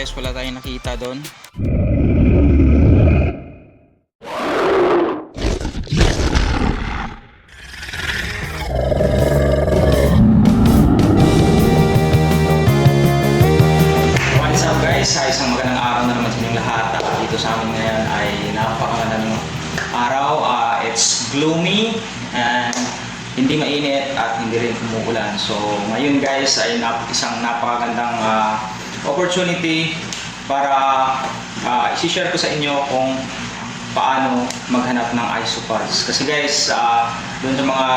guys, wala tayong nakita doon. What's up guys? Isang magandang araw na naman sa inyong lahat. Dito sa amin ngayon ay napakagandang araw. It's gloomy and hindi mainit at hindi rin umuulan. So ngayon guys ay isang napakagandang opportunity para i-share ko sa inyo kung paano maghanap ng isopods. Kasi guys, doon sa mga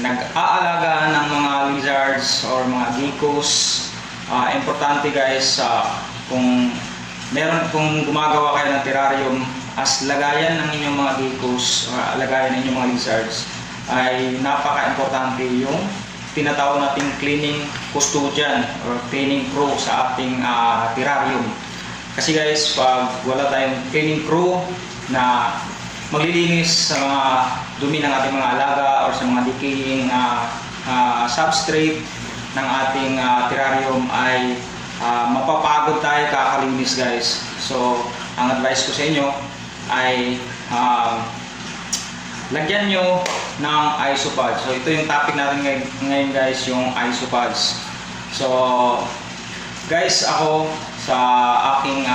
nag-aalaga ng mga lizards or mga geckos, importante guys, kung gumagawa kayo ng terrarium as lagayan ng inyong mga geckos or lagayan ng inyong mga lizards, ay napaka-importante yung tinatawag nating cleaning custodian or cleaning crew sa ating terrarium. Kasi guys, pag wala tayong cleaning crew na maglilinis sa mga dumi ng ating mga alaga or sa mga decaying substrate ng ating terrarium, ay mapapagod tayo kakalinis guys. So ang advice ko sa inyo ay lagyan nyo ng isopods. So ito yung topic natin ngayon guys, yung isopods. So guys, ako sa aking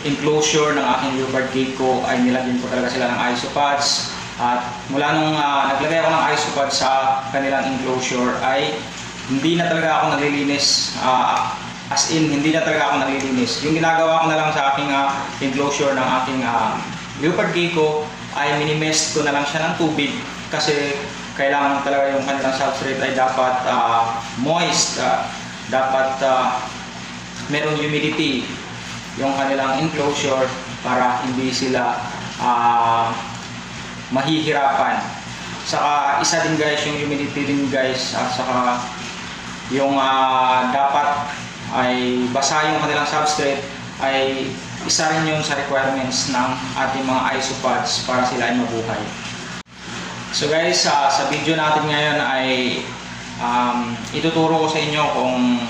enclosure ng aking leopard gecko ay nilagyan ko talaga sila ng isopods. At mula nung naglagay ako ng isopods sa kanilang enclosure ay hindi na talaga ako naglilinis. As in, hindi na talaga ako naglilinis. Yung ginagawa ko na lang sa aking enclosure ng aking leopard gecko ay minimest ko na lang siya ng tubig, kasi kailangan talaga yung kanilang substrate ay dapat moist, dapat merong humidity yung kanilang enclosure para hindi sila mahihirapan. Saka isa din guys yung humidity din guys, at saka yung dapat ay basa yung kanilang substrate ay isa rin yun sa requirements ng ating mga isopods para sila ay mabuhay. So guys, sa video natin ngayon ay ituturo ko sa inyo kung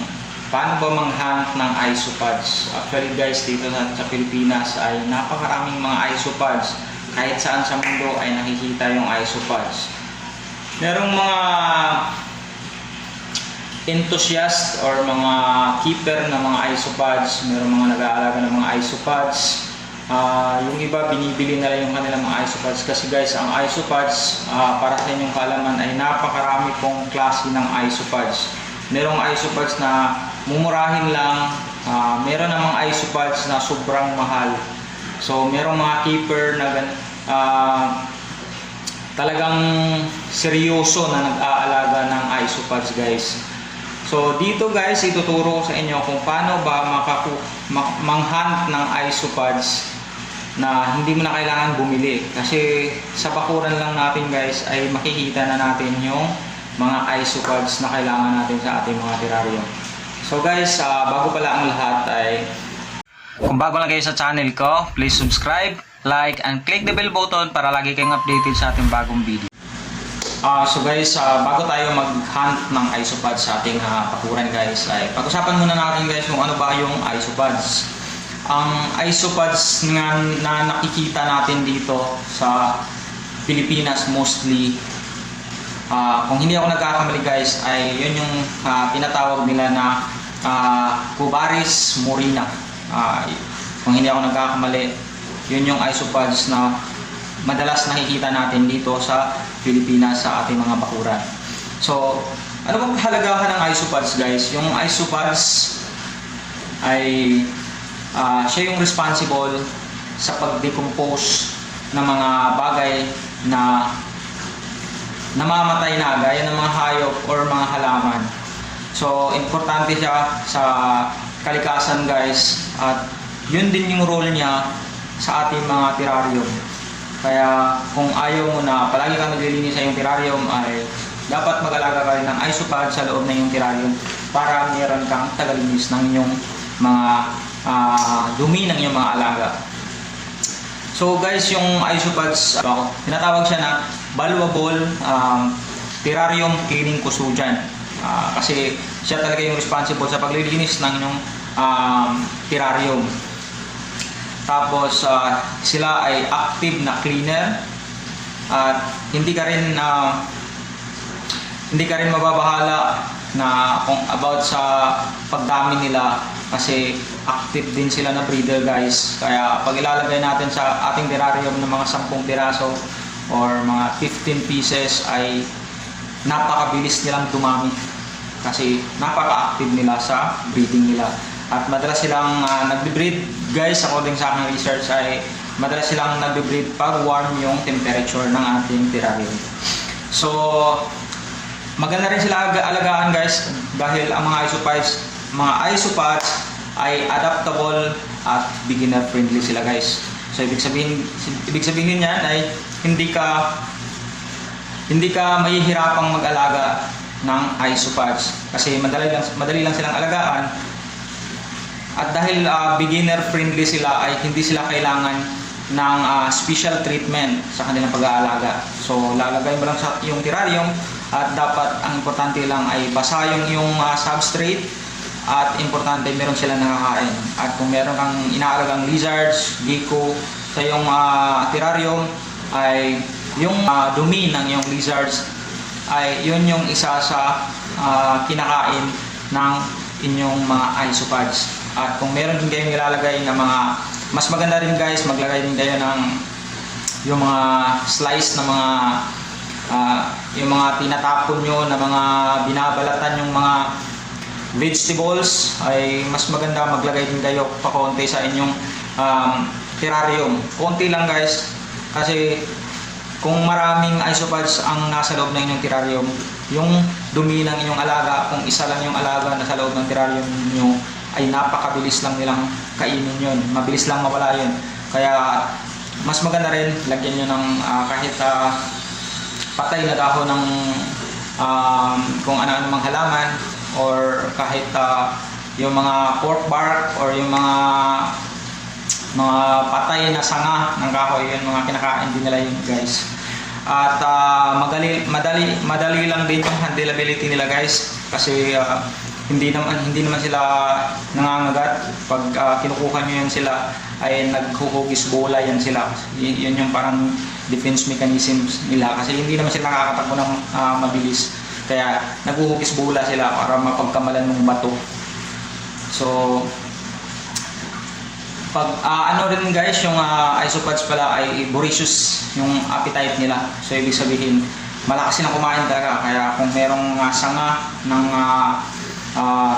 paano ba mang-hunt ng isopods. Actually guys, dito sa Pilipinas ay napakaraming mga isopods. Kahit saan sa mundo ay nakikita yung isopods. Merong mga enthusiast or mga keeper ng mga isopods, mayroong mga nag-aalaga ng mga isopods. Yung iba binibili na lang yung kanilang mga isopods, kasi guys, ang isopods para sa inyong kaalaman ay napakarami pong klase ng isopods. Merong isopods na mumurahin lang, meron namang isopods na sobrang mahal. So merong mga keeper na talagang seryoso na nag-aalaga ng isopods guys. So dito guys, ituturo ko sa inyo kung paano ba mang-hunt ng isopods na hindi mo na kailangan bumili. Kasi sa bakuran lang natin guys ay makikita na natin yung mga isopods na kailangan natin sa ating mga terrarium. So guys, bago pala ang lahat ay, kung bago lang kayo sa channel ko, please subscribe, like, and click the bell button para lagi kayong updated sa ating bagong video. So guys, bago tayo mag-hunt ng isopods sa ating pakuran guys, ay pag-usapan muna natin guys kung ano ba yung isopods. Ang isopods na nakikita natin dito sa Pilipinas mostly, kung hindi ako nagkakamali guys, ay yun yung tinatawag nila na Cubaris morina. Kung hindi ako nagkakamali, yun yung isopods na madalas nakikita natin dito sa Pilipinas sa ating mga bakuran. So, ano bang kahalagahan ng isopods guys? Yung isopods ay siya yung responsible sa pag-decompose ng mga bagay na namamatay na, gaya ng mga hayop or mga halaman. So, importante siya sa kalikasan guys, at yun din yung role niya sa ating mga terrarium. Kaya kung ayaw mo na palagi kang naglilinis sa iyong terrarium, ay dapat mag-alaga ka rin ng isopods sa loob ng iyong terrarium para meron kang tagalinis ng inyong mga dumi ng iyong mga alaga. So guys, yung isopods, tinatawag siya na valuable terrarium cleaning custodian. Kasi siya talaga yung responsible sa paglilinis ng inyong terrarium. Tapos sila ay active na cleaner at hindi ka rin mababahala na kung about sa pagdami nila kasi active din sila na breeder guys. Kaya pag ilalagay natin sa ating terrarium ng mga 10 piraso or mga 15 pieces ay napakabilis nilang dumami kasi napaka-active nila sa breeding nila. At madalas silang nagbe-breed guys, according sa aking research ay madalas silang nagbe-breed pag warm yung temperature ng ating terrarium. So maganda rin sila alagaan guys dahil ang mga isopods ay adaptable at beginner friendly sila guys. So ibig sabihin niyan ay hindi ka mahihirapang mag-alaga ng isopods kasi madali lang silang alagaan. At dahil beginner friendly sila ay hindi sila kailangan ng special treatment sa kanilang pag-aalaga. So lalagay mo lang sa yung terrarium at dapat ang importante lang ay basa yung substrate at importante meron silang nakakain. At kung meron kang inaalagang lizards, gecko sa yung terrarium ay yung dumi ng yung lizards ay yun yung isa sa kinakain ng inyong mga isopods. At kung meron din kayong ilalagay na mga mas maganda rin guys, maglagay din kayo ng yung mga slice na mga yung mga tinatapon nyo na mga binabalatan yung mga vegetables ay mas maganda maglagay din kayo pa konti sa inyong terrarium. Konti lang guys kasi kung maraming isopods ang nasa loob ng inyong terrarium, yung dumi ng inyong alaga, kung isa lang yung alaga na sa loob ng terrarium nyo ay napakabilis lang nilang kainin yun, mabilis lang mawala yun. Kaya mas maganda rin lagyan nyo ng kahit patay na dahon ng kung ano-ano mang halaman or kahit yung mga pork bark or yung mga patay na sanga ng kahoy, yun mga kinakain din nila yun guys. At madali lang din yung handleability nila guys kasi hindi naman sila nangangagat. Pag kinukuha nyo yan sila ay naghuhugis bola yan sila. Yun yung parang defense mechanisms nila kasi hindi naman sila nakakatakbo ng mabilis. Kaya naghuhugis bola sila para mapagkamalan ng bato. So pag ano rin guys, yung isopods pala ay voracious yung appetite nila. So ibig sabihin malakas silang kumain talaga. Kaya kung merong sanga ng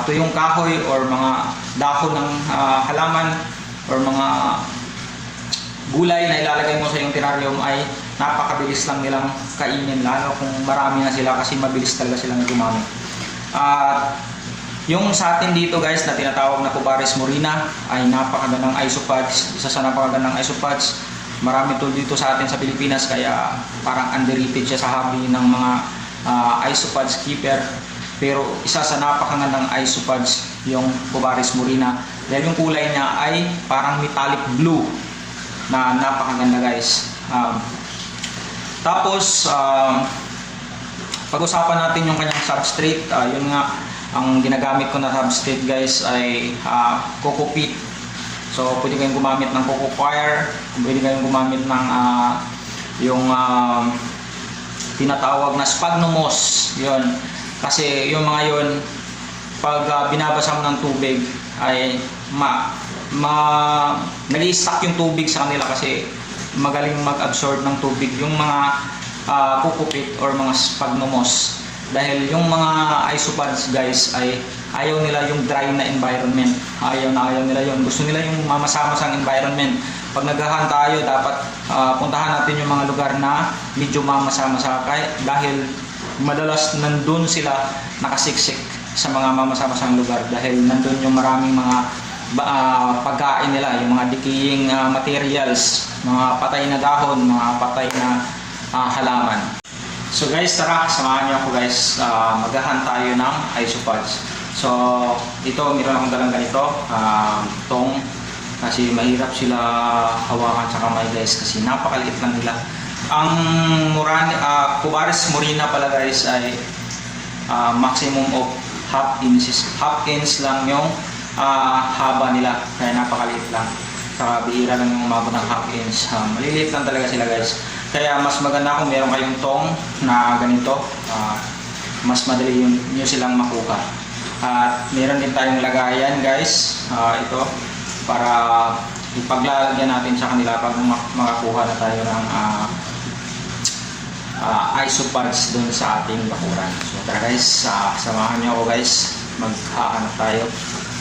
tuyong kahoy or mga dahon ng halaman or mga gulay na ilalagay mo sa iyong terrarium ay napakabilis lang nilang kainin, lalo kung marami na sila kasi mabilis talaga silang gumamit. Yung sa atin dito guys na tinatawag na Cubaris morina ay napakagandang isopods, isa sa napakagandang isopods. Marami to dito sa atin sa Pilipinas kaya parang underrated siya sa hobby ng mga isopods keeper. Pero isa sa napakagandang isopods yung Cubaris morina dahil yung kulay niya ay parang metallic blue na napakaganda guys. Tapos pag-usapan natin yung kanyang substrate. Yun nga, ang ginagamit ko na substrate guys ay coco peat. So pwede kayong gumamit ng coco coir, pwede kayong gumamit ng yung tinatawag na sphagnum moss. Yun. Kasi yung mga yun, pag binabasa mo ng tubig ay nag-i-stack yung tubig sa kanila kasi magaling mag-absorb ng tubig yung mga coco peat or mga sphagnum moss. Dahil yung mga isopods guys ay ayaw nila yung dry na environment. Ayaw nila yun. Gusto nila yung mamasa-masang environment. Pag naghahan tayo, dapat puntahan natin yung mga lugar na medyo mamasa-masa dahil madalas nandun sila nakasiksik sa mga mamasa-masang lugar dahil nandun yung maraming mga pagkain nila, yung mga decaying materials, mga patay na dahon, mga patay na halaman. So guys, tara, samahan niyo ako guys, maghahan tayo ng isopods. So ito, meron akong dalang ganito, tong, kasi mahirap sila hawakan sa kamay guys kasi napakaliit lang nila. Ang Cubaris morina pala guys ay maximum of half inch lang yung haba nila, kaya napakaliit lang. Saka bihira lang yung umabot ng half inch. Maliliit lang talaga sila guys. Kaya mas maganda kung meron kayong tong na ganito. Mas madali nyo silang makuha. At meron din tayong lagayan guys. Ito para ipaglalagyan natin sa kanila pag makakuha na tayo ng isopods dun sa ating bakuran. So tara guys, samahan nyo ako guys.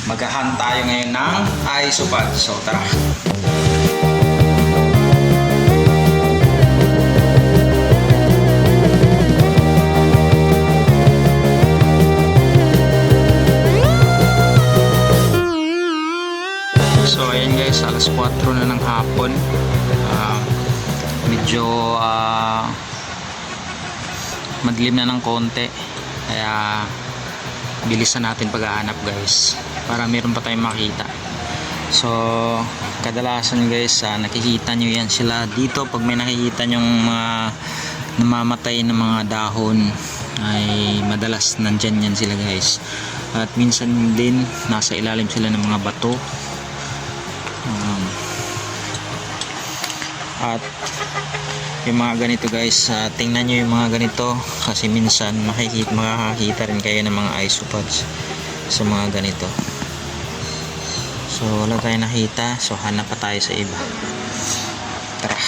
Maghahunt tayo ngayon ng isopods. So tara. So ayan guys, alas 4 na ng hapon. Medyo madilim na ng konti, kaya bilisan natin paghahanap guys para meron pa tayong makita. So kadalasan guys, nakikita nyo yan sila dito. Pag may nakikita nyong mga namamatay na mga dahon, ay madalas nandyan yan sila guys. At minsan din nasa ilalim sila ng mga bato. At yung mga ganito guys, tingnan nyo yung mga ganito kasi minsan makakita rin kayo ng mga isopods sa mga ganito. So wala tayong nakita, so hanap pa tayo sa iba. Tara.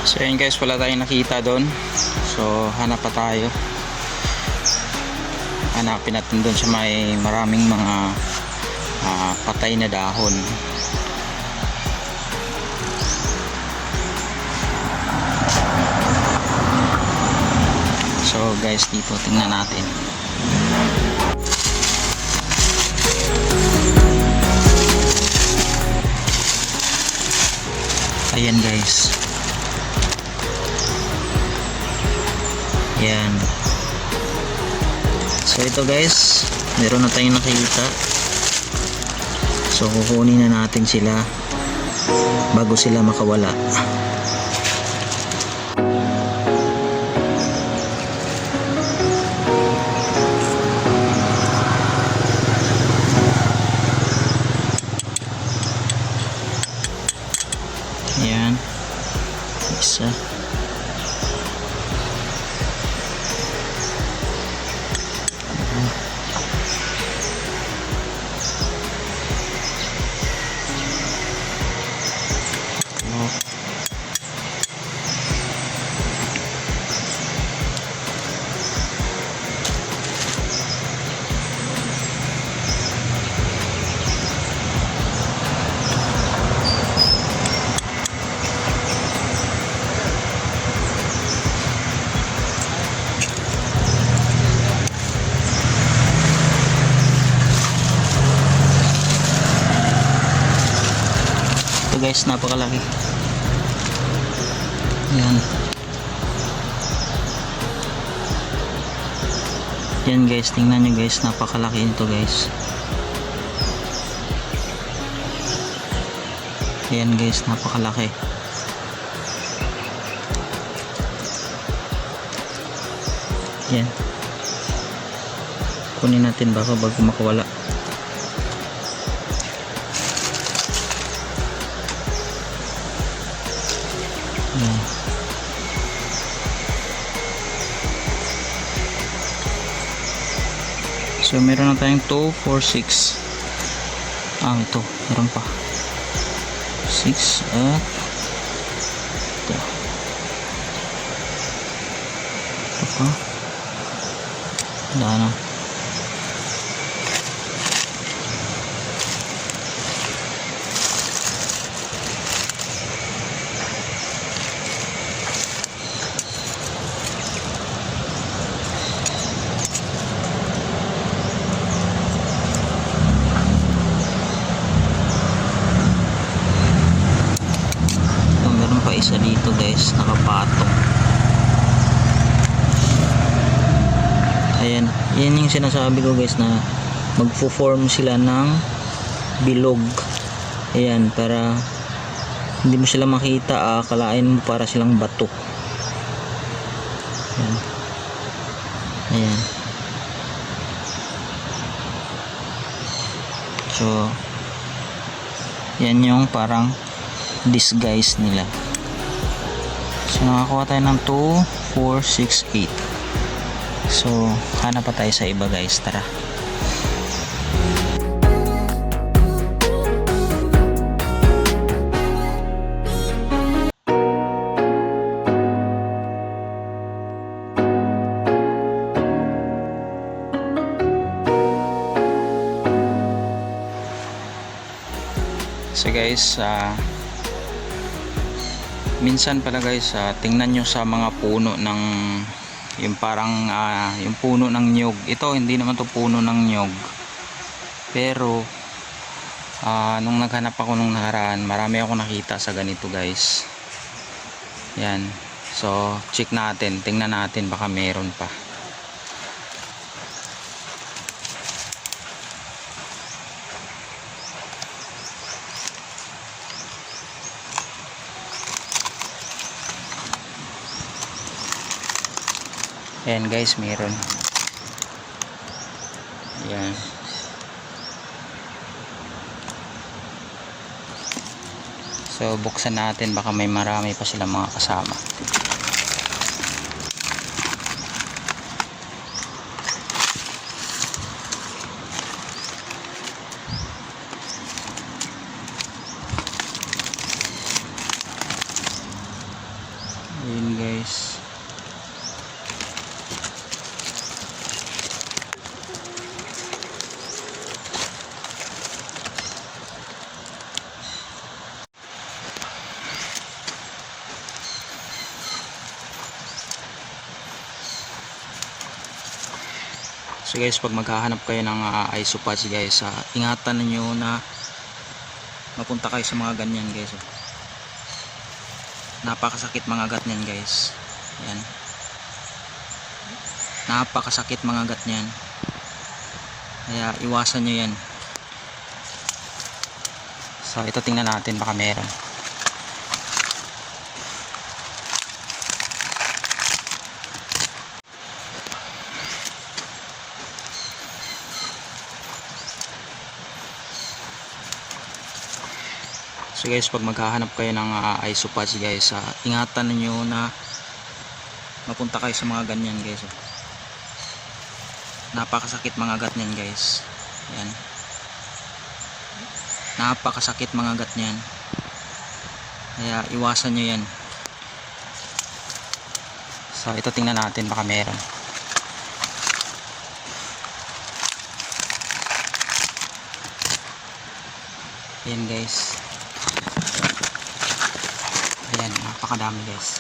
So ayun guys, wala tayong nakita doon. So hanap pa tayo. Hanapin natin doon sa may maraming mga patay na dahon. So guys, dito tingnan natin. Ayan guys. Yan. So ito guys, meron na tayong nakita. So kukunin na natin sila bago sila makawala. Yan. Isa. dito guys, napakalaki. Yan. Yan guys, tingnan nyo guys, napakalaki nito guys. Yan guys, napakalaki. Yan. Kunin natin baka bago makawala. Yan. So meron na tayong 2, 4, 6. Ito, meron pa 6 at ito pa. Wala na. Meron pa isa dito guys, nakapatong. Ayan, yan yung sinasabi ko guys, na magfo-form sila ng bilog. Ayan, para hindi mo sila makita, akalain mo para silang bato. Ayan. Ayan. So yan yung parang disguise nila. So nakakuha tayo ng 2, 4, 6, 8. So hanap pa tayo sa iba guys, tara. So guys, minsan pala guys, tingnan nyo sa mga puno ng yung parang yung puno ng nyog. Ito hindi naman to puno ng nyog, pero nung naghanap ako nung nakaraan, marami ako nakita sa ganito guys. Yan, so check natin, tingnan natin, baka meron pa. Ayan guys, meron. Ayan. So buksan natin, baka may marami pa silang mga kasama. Ayan guys. So guys, pag maghahanap kayo ng isopods guys, ingatan niyo na mapunta kayo sa mga ganyan guys. Napakasakit mga gat niyan guys. Yan. Napakasakit mga gat niyan. Kaya iwasan niyo yan. So ito, tingnan natin, baka meron. So guys, pag maghahanap kayo ng isopods guys, ingatan niyo na mapunta kayo sa mga ganyan guys. Napakasakit mga gat niyan guys. Yan. Napakasakit mga gat niyan. Kaya iwasan niyo yan. So ito, tingnan natin, baka meron. Yan guys. Ayan, napakadami guys.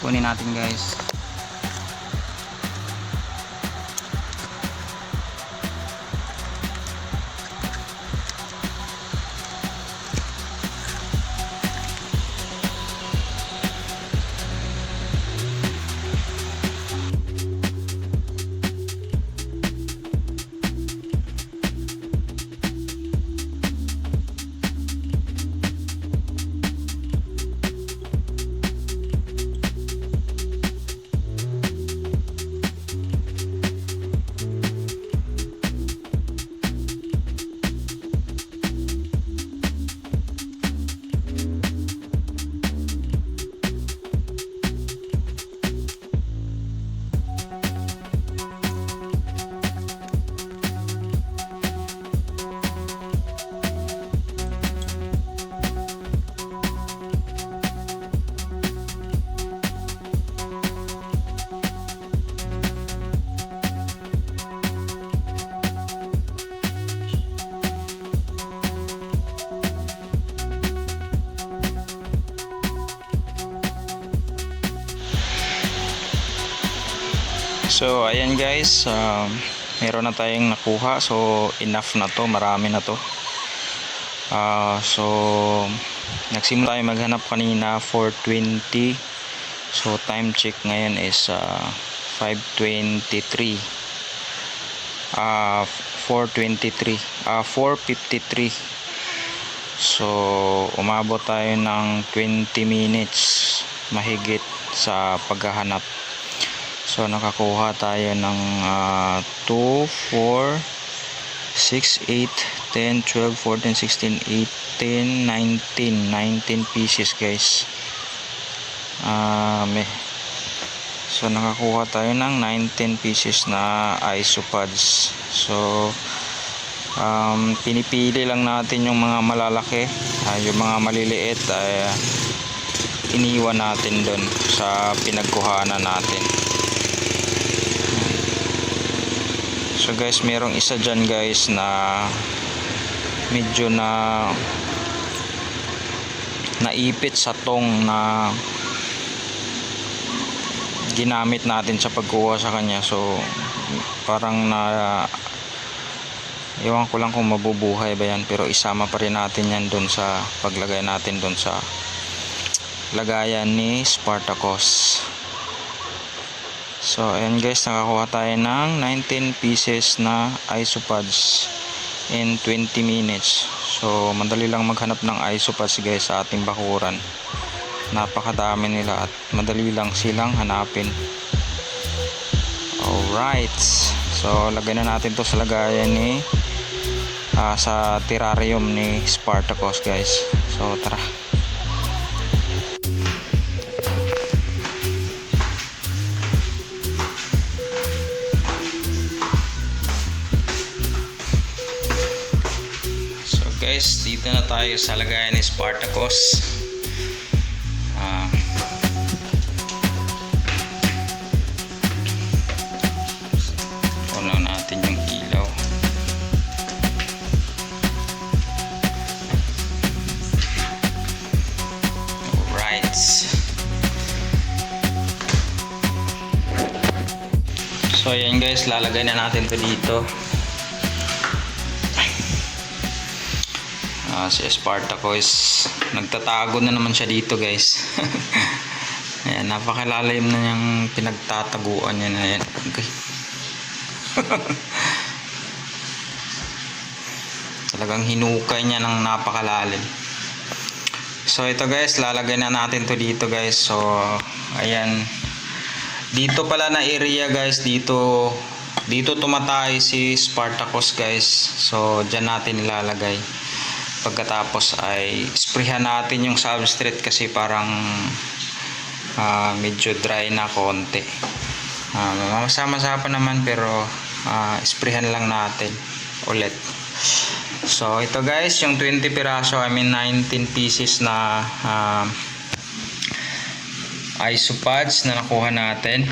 Kunin natin guys. So ayan guys, meron na tayong nakuha. So enough na to, marami na to. So nagsimula tayo maghanap kanina 4:20. So time check ngayon is 5:23. 4:53. So umabot tayo ng 20 minutes mahigit sa paghahanap. So nakakuha tayo ng 2, 4, 6, 8, 10, 12, 14, 16, 18, 19 pieces guys. So nakakuha tayo ng 19 pieces na isopods. So pinipili lang natin yung mga malalaki, yung mga maliliit ay iniwan natin doon sa pinagkuhanan natin. So guys, merong isa dyan guys na medyo na naipit sa tong na ginamit natin sa pagkuha sa kanya. So parang ewan ko lang kung mabubuhay ba yan, pero isama pa rin natin yan dun sa paglagay natin dun sa lagayan ni Spartacus. So ayan guys, nakakuha tayo ng 19 pieces na isopods in 20 minutes. So madali lang maghanap ng isopods guys sa ating bakuran. Napakadami nila at madali lang silang hanapin. Alright, so lagay na natin to sa lagayan ni sa terrarium ni Spartacus guys. So tara. Guys, dito na tayo sa lagayan ni Spartacus. Puno natin yung ilaw. Alright. So ayan guys, lalagay na natin to dito. Si Spartacus nagtatago na naman siya dito guys. Ayan, napakalalim na niyang pinagtataguan niya na yan. Okay. Talagang hinukay niya ng napakalalim. So ito guys, lalagay na natin to dito guys. So ayan, dito pala na area guys, dito tumatay si Spartacus guys. So dyan natin ilalagay. Pagkatapos ay sprayhan natin yung substrate kasi parang medyo dry na konti. Masama-sama pa naman, pero sprayhan lang natin ulit. So ito guys, yung 20 piraso, 19 pieces na isopods na nakuha natin.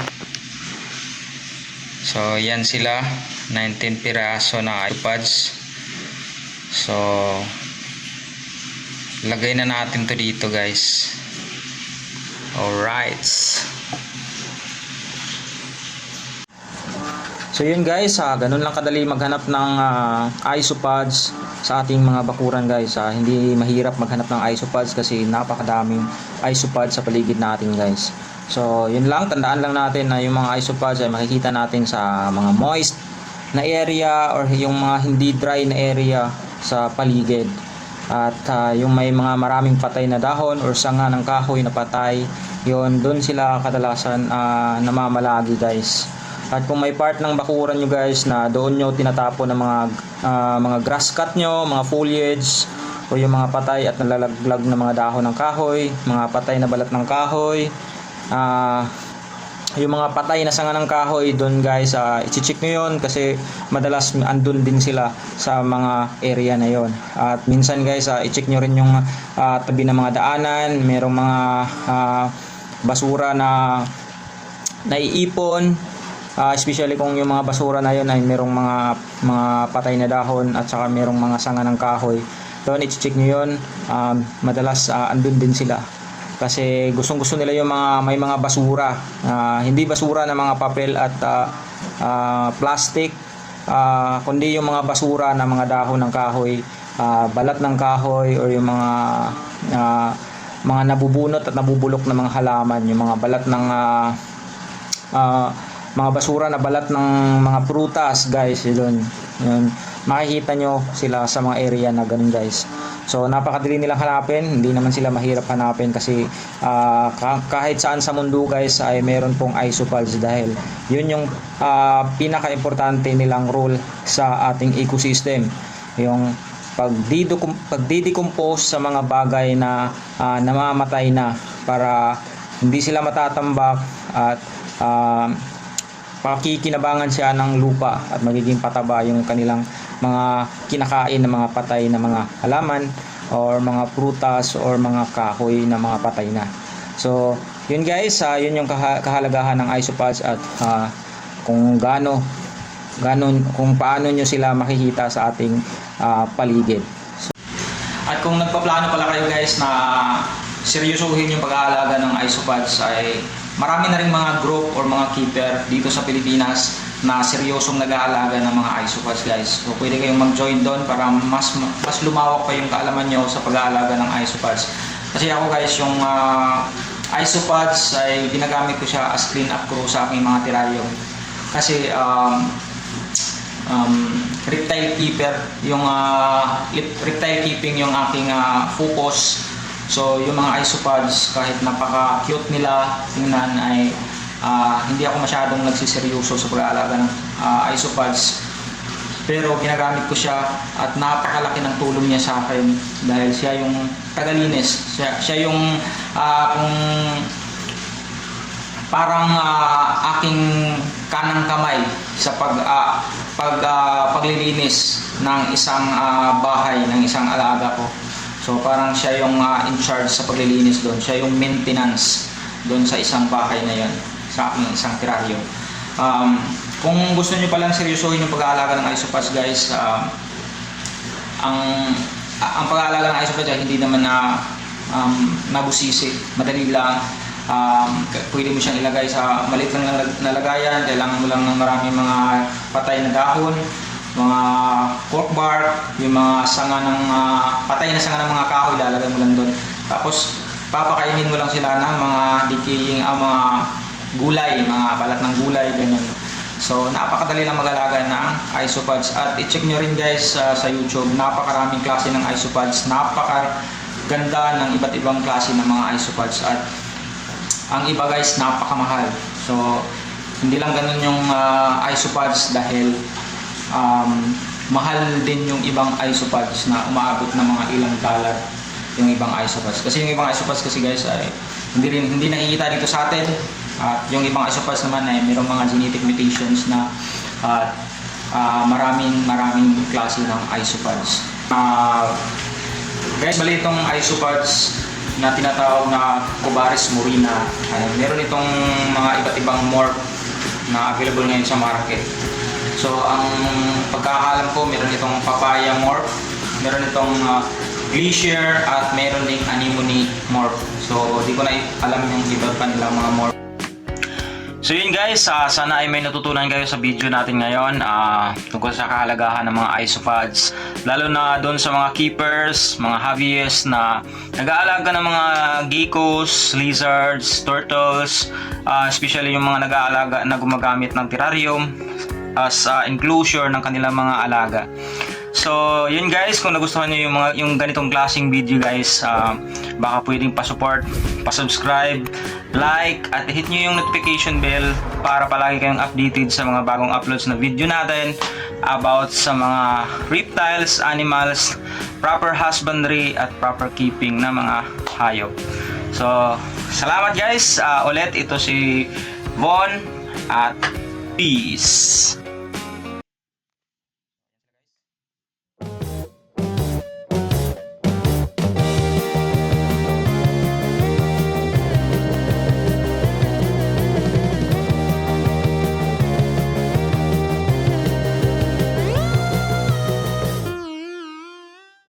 So yan sila, 19 piraso na isopods. So lagay na natin to dito guys. Alright. So yun guys, ganun lang kadali maghanap ng isopods sa ating mga bakuran guys. Hindi mahirap maghanap ng isopods kasi napakadaming isopods sa paligid natin guys. So yun lang, tandaan lang natin na yung mga isopods ay makikita natin sa mga moist na area or yung mga hindi dry na area sa paligid. At yung may mga maraming patay na dahon or sanga ng kahoy na patay, yun, doon sila kadalasan namamalagi guys. At kung may part ng bakuran nyo guys na doon nyo tinatapon ng mga grass cut nyo, mga foliage, o yung mga patay at nalalaglag na mga dahon ng kahoy, mga patay na balat ng kahoy, yung mga patay na sanga ng kahoy, doon guys, i-check nyo yun kasi madalas andun din sila sa mga area na yon. At minsan guys, i-check nyo rin yung tabi ng mga daanan, merong mga basura na naiipon, especially kung yung mga basura na yon ay merong mga patay na dahon at saka merong mga sanga ng kahoy. Doon i-check nyo yun, madalas andun din sila. Kasi gustong-gusto nila yung may mga basura, hindi basura na mga papel at plastic, kundi yung mga basura na mga dahon ng kahoy, balat ng kahoy, or yung mga nabubunot at nabubulok na mga halaman, yung mga balat ng mga basura na balat ng mga prutas guys. Yun, makikita nyo sila sa mga area na ganun guys. So napakadali nilang hanapin, hindi naman sila mahirap hanapin kasi kahit saan sa mundo guys ay meron pong isopods dahil yun yung pinaka-importante nilang role sa ating ecosystem, yung pagdidecompose sa mga bagay na namamatay na para hindi sila matatambak at pakikinabangan siya ng lupa at magiging pataba yung kanilang mga kinakain na mga patay na mga halaman or mga prutas or mga kahoy na mga patay na. So yun guys, yun yung kahalagahan ng isopods at kung paano nyo sila makikita sa ating paligid. At kung nagpaplano pala kayo guys na seryosohin yung pag-aalaga ng isopods, ay marami na rin mga group or mga keeper dito sa Pilipinas na seryosong nag-aalaga ng mga isopods guys. So pwede kayong mag-join doon para mas lumawak pa yung kaalaman nyo sa pag-aalaga ng isopods. Kasi ako guys, yung isopods ay ginagamit ko siya as clean up crew sa aking mga terrarium. Kasi reptile keeper, yung reptile keeping yung aking focus. So yung mga isopods, kahit napaka-cute nila tingnan, ay hindi ako masyadong nagsiseryoso sa pag-aalaga ng isopods. Pero ginagamit ko siya at napakalaki ng tulong niya sa akin dahil siya yung tagalinis. Siya yung parang aking kanang kamay sa paglilinis ng isang bahay, ng isang alaga ko. So parang siya yung in charge sa paglilinis doon. Siya yung maintenance doon sa isang bahay na yon, sa aking isang terrarium. Kung gusto niyo palang seryosohin yung pag-aalaga ng isopods guys, ang pag-aalaga ng isopods ay hindi naman na nabusisi. Madali lang. Pwede mo siyang ilagay sa maliit lang na lagayan. Kailangan mo lang ng maraming mga patay na dahon, mga cork bark, yung mga sanga ng patay na sanga ng mga kahoy, lalagay mo lang doon. Tapos papakainin mo lang sila ng mga decaying mga gulay, mga balat ng gulay, ganyan. So napakadali lang mag-alaga ng isopods. At i-check nyo rin guys sa YouTube, napakaraming klase ng isopods, napakaganda ng iba't ibang klase ng mga isopods. At ang iba guys, napakamahal. So hindi lang ganun yung isopods dahil mahal din yung ibang isopods na umaabot ng mga ilang dollar yung ibang isopods. Kasi yung ibang isopods kasi guys ay hindi nakikita dito sa atin. At yung ibang isopods naman ay mayroong mga genetic mutations na maraming klase ng isopods. Guys, bali itong isopods na tinatawag na Cobaris morina, meron itong mga iba't ibang morph na available ngayon sa market. So ang pagkakalam ko, meron itong papaya morph, meron itong glacier, at meron ding anemone morph. So di ko na alam yung iba pa nilang mga morph. So yun guys, sana ay may natutunan kayo sa video natin ngayon tungkol sa kahalagahan ng mga isopods, lalo na doon sa mga keepers, mga hobbyists na nag-aalaga ng mga geckos, lizards, turtles, especially yung mga nag-aalaga na gumagamit ng terrarium as enclosure ng kanilang mga alaga. So, yun guys, kung nagustuhan niyo yung ganitong klaseng video guys, baka pwedeng pa-support, pa-subscribe, like, at hit niyo yung notification bell para palagi kayong updated sa mga bagong uploads na video natin about sa mga reptiles, animals, proper husbandry, at proper keeping ng mga hayop. So, salamat guys. Ulit, ito si Von at peace.